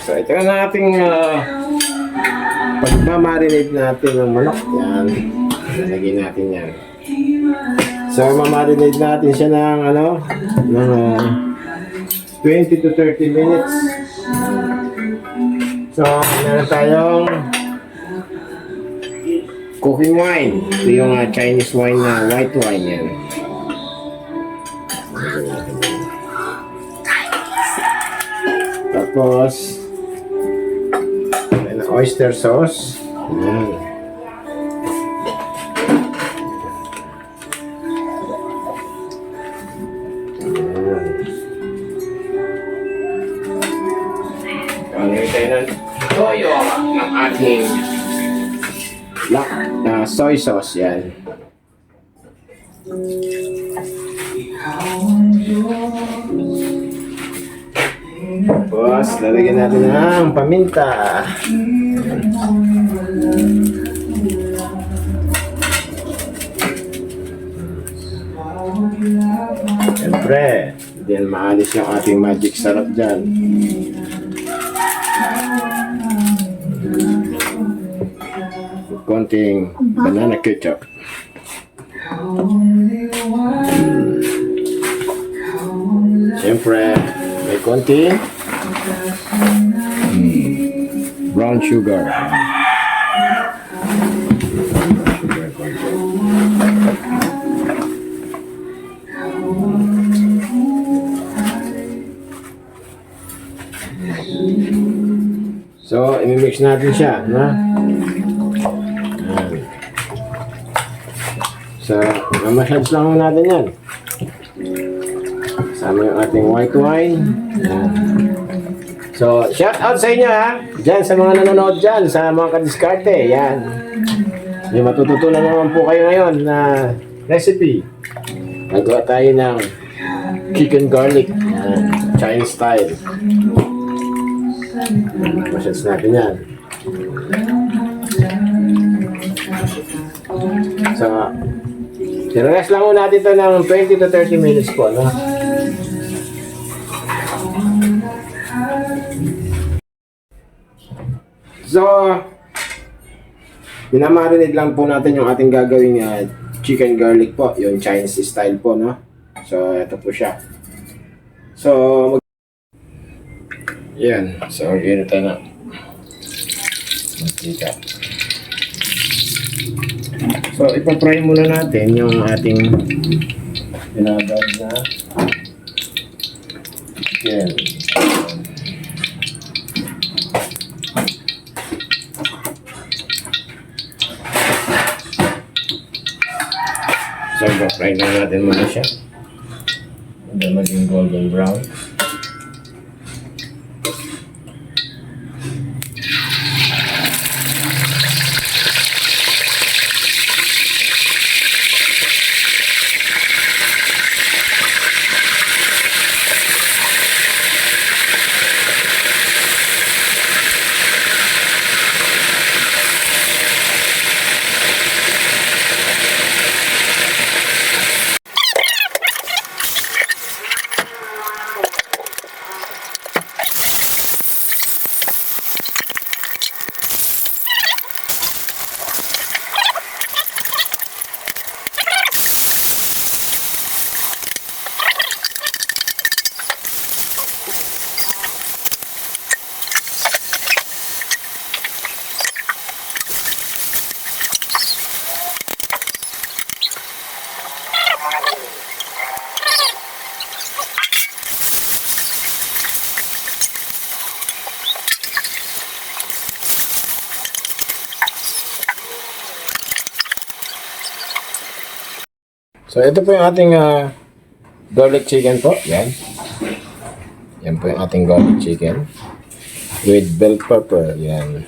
So, ito na ating pagmamarinate natin ng manok. Yan. Lalagyan natin yan. So, mamarinate natin siya ng ng 20 to 30 minutes. So, meron tayong cooking wine. Ito yung Chinese wine na white wine yan. Tapos, oyster sauce. Ayan. Lagyan tayo ng toyo ng ating soy sauce. Yan. Tapos, lalagyan natin ng paminta. Siyempre, hindi yan maalis yung ating magic sarap dyan. Konting banana ketchup. Siyempre, may konting brown sugar. So, i-mix natin siya, no? So, mamassage lang natin yan. Kasama yung ating white wine. Ayan. So, shout out sa inyo ha. Diyan sa mga nanonood dyan, sa mga kadiskarte. Yan. May matututunan naman po kayo ngayon na recipe. Nagawa tayo ng chicken garlic. Yan. Chinese style. Massage natin yan. So, i-rest lang natin ito ng 20 to 30 minutes po, no? So, pinamarinate lang po natin yung ating gagawing chicken garlic po, yung Chinese style po, no? So, ito po siya. So, yan. So, ganito tayo na. Magkita. So, ipapry muna natin yung ating pinabag na chicken. So, ipapry na natin muna siya. Hanggang maging golden brown. So, ito po yung ating garlic chicken po. Yan. Yan po yung ating garlic chicken. With bell pepper. Yan.